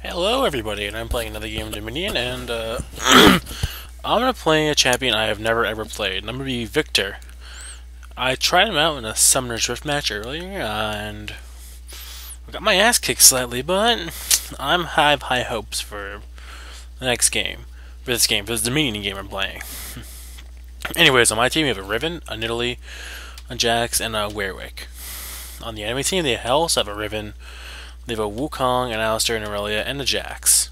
Hello everybody, and I'm playing another game of Dominion, and I'm gonna play a champion I have never ever played, and I'm gonna be Viktor. I tried him out in a Summoner's Rift match earlier, and I got my ass kicked slightly, but I have high hopes for the next game. For this Dominion game I'm playing. Anyways, on my team we have a Riven, a Nidalee, a Jax, and a Werwick. On the enemy team they also have a Riven. They have a Wukong, an Alistar, an Aurelia, and a Jax.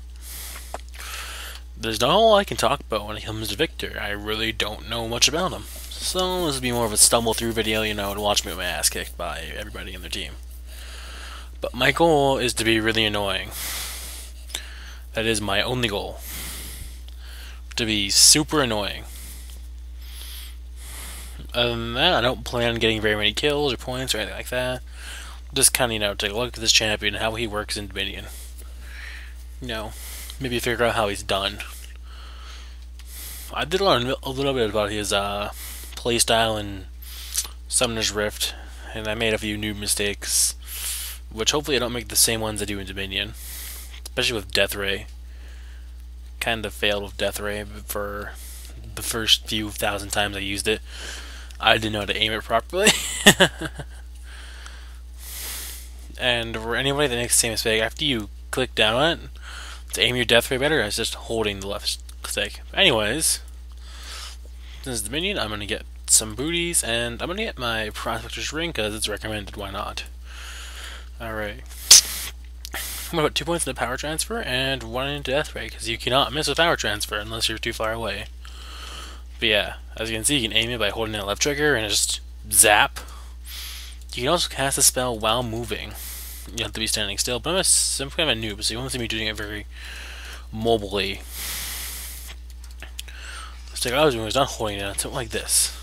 There's not all I can talk about when it comes to Viktor. I really don't know much about him. So this will be more of a stumble through video, to watch me get my ass kicked by everybody in their team. But my goal is to be really annoying. That is my only goal. To be super annoying. Other than that, I don't plan on getting very many kills or points or anything like that. Just kind of, take a look at this champion and how he works in Dominion. Maybe figure out how he's done. I did learn a little bit about his playstyle in Summoner's Rift, and I made a few new mistakes, which hopefully I don't make the same ones I do in Dominion. Especially with Death Ray. Kind of failed with Death Ray for the first few thousand times I used it. I didn't know how to aim it properly. And for anybody that makes the same mistake, after you click down on it to aim your Death Ray better, it's just holding the left stick. Anyways, this is Dominion. I'm gonna get some booties, and I'm gonna get my Prospector's Ring because it's recommended. Why not? Alright. I'm gonna put 2 points in the power transfer and 1 in Death Ray because you cannot miss a power transfer unless you're too far away. But yeah, as you can see, you can aim it by holding that left trigger and just zap. You can also cast a spell while moving. You have to be standing still, but I'm kind of a noob, so you won't see me doing it very mobily. The stick I was doing was not holding it, something like this.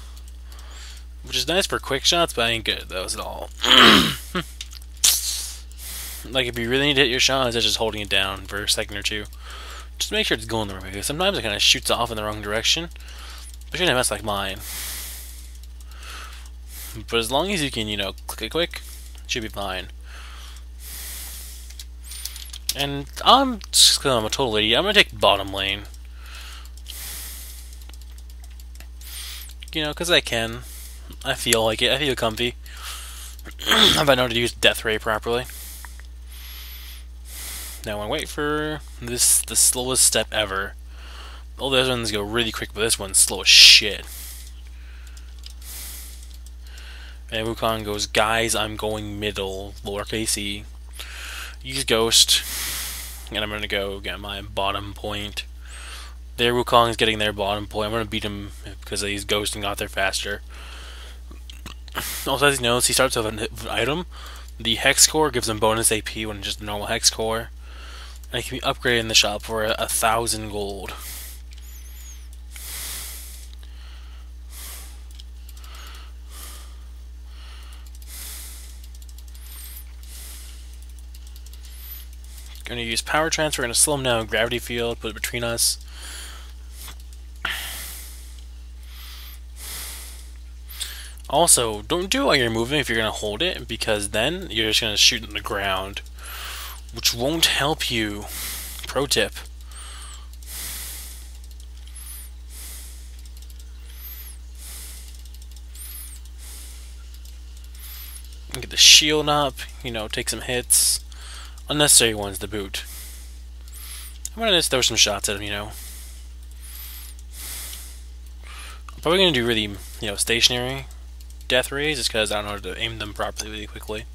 Which is nice for quick shots, but I ain't good at those at all. Like, if you really need to hit your shots, it's just holding it down for a second or two. Just make sure it's going the right way, because sometimes it kind of shoots off in the wrong direction. Especially in a mess like mine. But as long as you can, click it quick, it should be fine. And I'm just because I'm a total idiot, I'm gonna take bottom lane. Because I can. I feel like it. I feel comfy. If I know how to use Death Ray properly. Now I'm gonna wait for the slowest step ever. All the other ones go really quick, but this one's slow as shit. And Wukong goes, guys, I'm going middle, lowercase e. Use Ghost, and I'm going to go get my bottom point. There, Wukong is getting their bottom point. I'm going to beat him because he's ghosting out there faster. Also, as he knows, he starts with an item. The Hex Core gives him bonus AP when just a normal Hex Core. And it can be upgraded in the shop for 1,000 gold. Going to use power transfer, going to slow him down, gravity field, put it between us. Also, don't do it while you're moving if you're going to hold it, because then you're just going to shoot in the ground, which won't help you. Pro tip. Get the shield up, take some hits. Unnecessary ones to boot. I'm gonna just throw some shots at him, I'm probably gonna do really, stationary Death Rays just because I don't know how to aim them properly really quickly.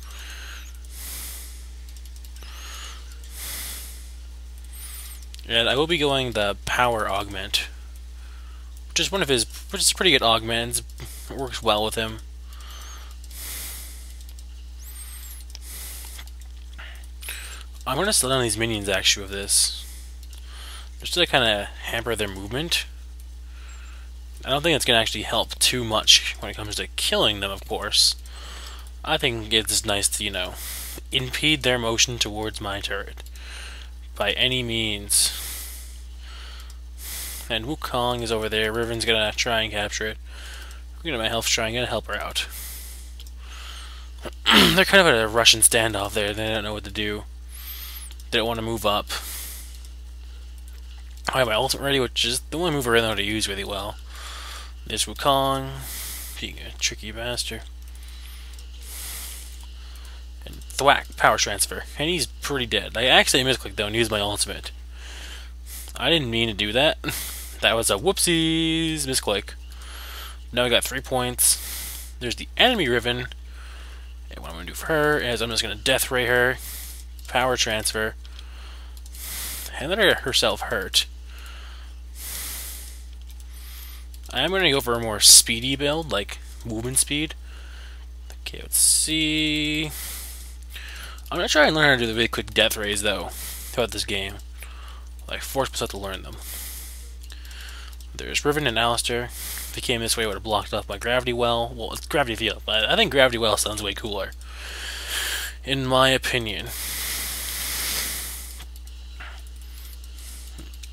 And I will be going the Power Augment, which is which is a pretty good augment. It works well with him. I'm going to slow down these minions actually with this, just to kind of hamper their movement. I don't think it's going to actually help too much when it comes to killing them, of course. I think it's nice to, impede their motion towards my turret. By any means. And Wukong is over there. Riven's going to try and capture it. I'm going to my health trying to help her out. They're kind of at a Russian standoff there. They don't know what to do. Didn't want to move up. I have my ultimate ready, which is the only move I really know how to use really well. There's Wukong, being a tricky bastard. And thwack, power transfer. And he's pretty dead. I actually misclicked though and used my ultimate. I didn't mean to do that. That was a whoopsies misclick. Now I got 3 points. There's the enemy Riven. And what I'm going to do for her is I'm just going to death ray her. Power transfer. And let her get herself hurt. I'm going to go for a more speedy build, like movement speed. Okay, let's see. I'm going to try and learn how to do the really quick death rays, though, throughout this game. Like, force myself to learn them. There's Riven and Alistair. If he came this way, I would have blocked off my Gravity Well. Well, it's Gravity Field, but I think Gravity Well sounds way cooler. In my opinion.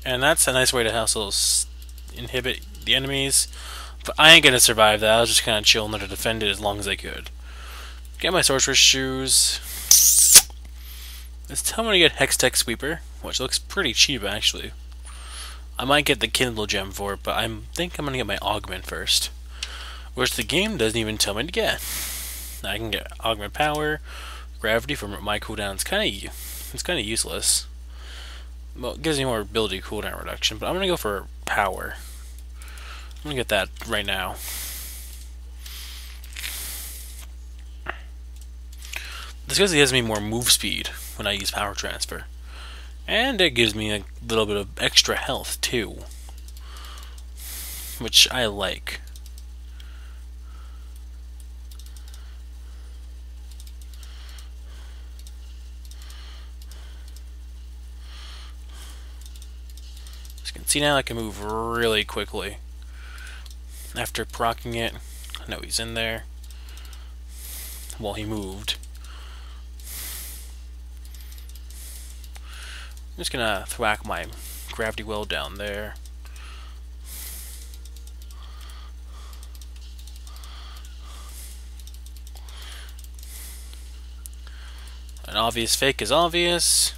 And that's a nice way to hustle, inhibit the enemies. But I ain't gonna survive that. I was just kind of chilling there to defend it as long as I could. Get my Sorcerer's Shoes. Let's tell me to get Hextech Sweeper, which looks pretty cheap actually. I might get the Kindle Gem for it, but I think I'm gonna get my Augment first, which the game doesn't even tell me to get. I can get Augment Power, Gravity from my cooldown. It's kind of useless. Well, it gives me more ability cooldown reduction, but I'm gonna go for Power. I'm gonna get that right now. This because it gives me more move speed when I use Power Transfer. And it gives me a little bit of extra health too, which I like. As you can see now, I can move really quickly. After proccing it, I know he's in there. Well, he moved. I'm just gonna thwack my Gravity Well down there. An obvious fake is obvious.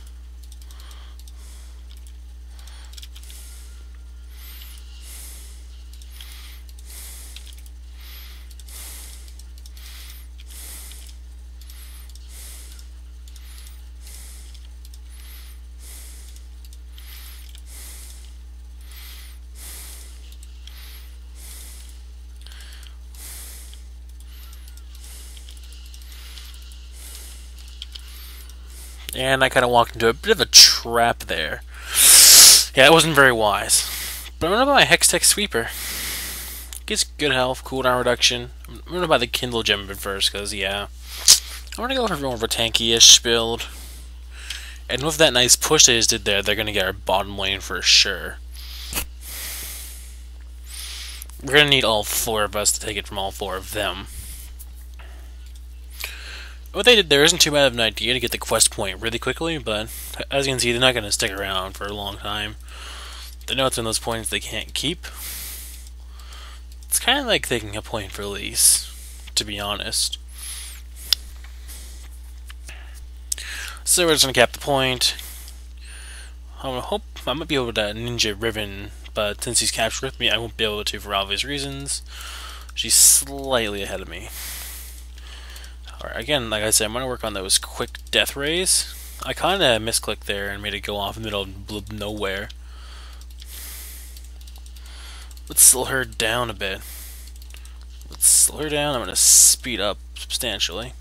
And I kind of walked into a bit of a trap there. Yeah, it wasn't very wise. But I'm going to buy my Hextech Sweeper. Gets good health, cooldown reduction. I'm going to buy the Kindle Gem first, because, yeah. I want to go for more of a tanky-ish build. And with that nice push they just did there, they're going to get our bottom lane for sure. We're going to need all 4 of us to take it from all 4 of them. What they did there isn't too bad of an idea to get the quest point really quickly, but as you can see, they're not going to stick around for a long time. They know it's one of those points they can't keep. It's kind of like taking a point for Elise, to be honest. So we're just going to cap the point. I hope I might be able to ninja Riven, but since he's captured with me, I won't be able to for obvious reasons. She's slightly ahead of me. Alright, again, like I said, I'm going to work on those quick death rays. I kind of misclicked there and made it go off in the middle of nowhere. Let's slow her down a bit. Let's slow her down. I'm going to speed up substantially.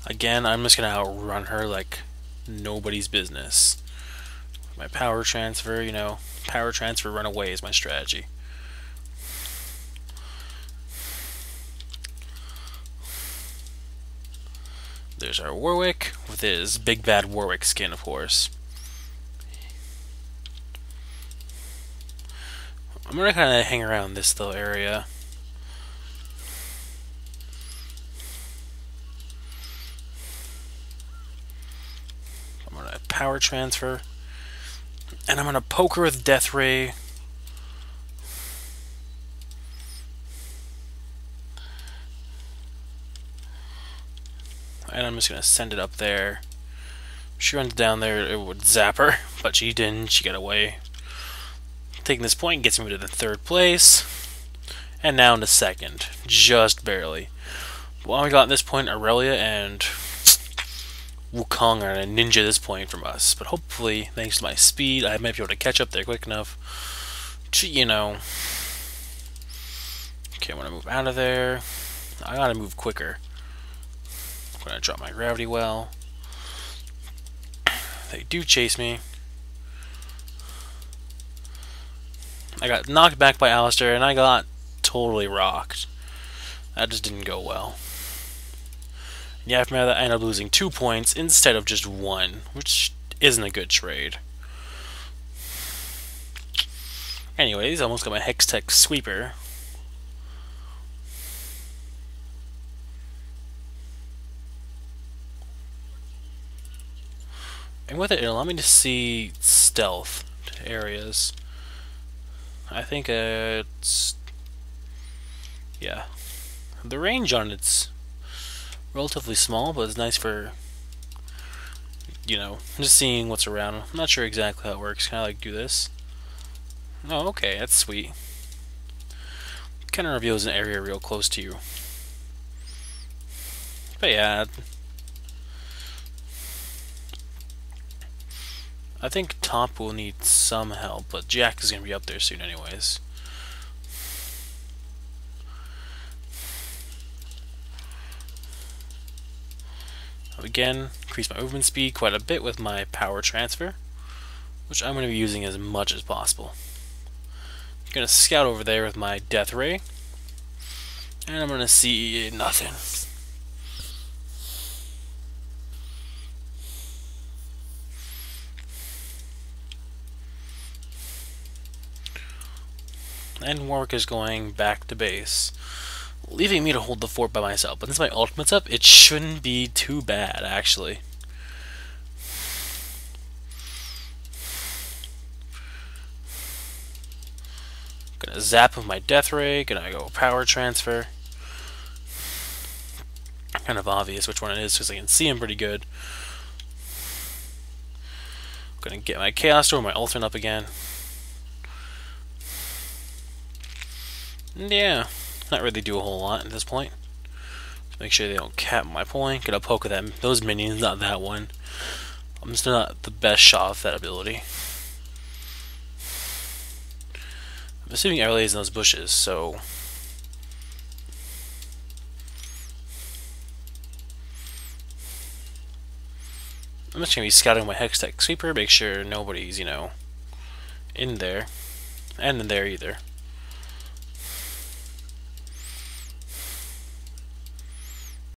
Again, I'm just going to outrun her like nobody's business. My power transfer, you know, power transfer run away is my strategy. There's our Warwick with his big bad Warwick skin, of course. I'm gonna kind of hang around this little area. I'm gonna power transfer. And I'm going to poke her with Death Ray. and I'm just gonna send it up there. She runs down there, it would zap her, but she didn't. She got away. Taking this point gets me to the 3rd place, and now into 2nd, just barely. Well, we got at this point Aurelia and Wukong are a ninja this point from us, but hopefully, thanks to my speed, I might be able to catch up there quick enough to, you know. Okay, I want to move out of there. I gotta move quicker. I'm gonna drop my gravity well. They do chase me. I got knocked back by Alistair, and I got totally rocked. That just didn't go well. Yeah, after that, I ended up losing 2 points instead of just 1, which isn't a good trade. Anyways, I almost got my Hextech Sweeper. And with it, it'll allow me to see stealth areas. I think it's... yeah. The range on it's relatively small, but it's nice for, you know, just seeing what's around. I'm not sure exactly how it works. Can I, like, do this? Oh, okay, that's sweet. Kind of reveals an area real close to you. But yeah, I think top will need some help, but Jack is going to be up there soon anyways. Again, increase my movement speed quite a bit with my power transfer, which I'm going to be using as much as possible. I'm going to scout over there with my Death Ray, and I'm going to see nothing. And Warwick is going back to base, leaving me to hold the fort by myself. But since my ultimate's up, it shouldn't be too bad, actually. Gonna zap with my Death Ray, gonna go power transfer. Kind of obvious which one it is because I can see him pretty good. Gonna get my Chaos Storm, my Ultimate up again. And yeah, not really do a whole lot at this point. Just make sure they don't cap my point. Get a poke at them. Those minions, not that one. I'm still not the best shot with that ability. I'm assuming Aurelia is in those bushes, so I'm just gonna be scouting my Hextech Sweeper, make sure nobody's, you know, in there, and in there either.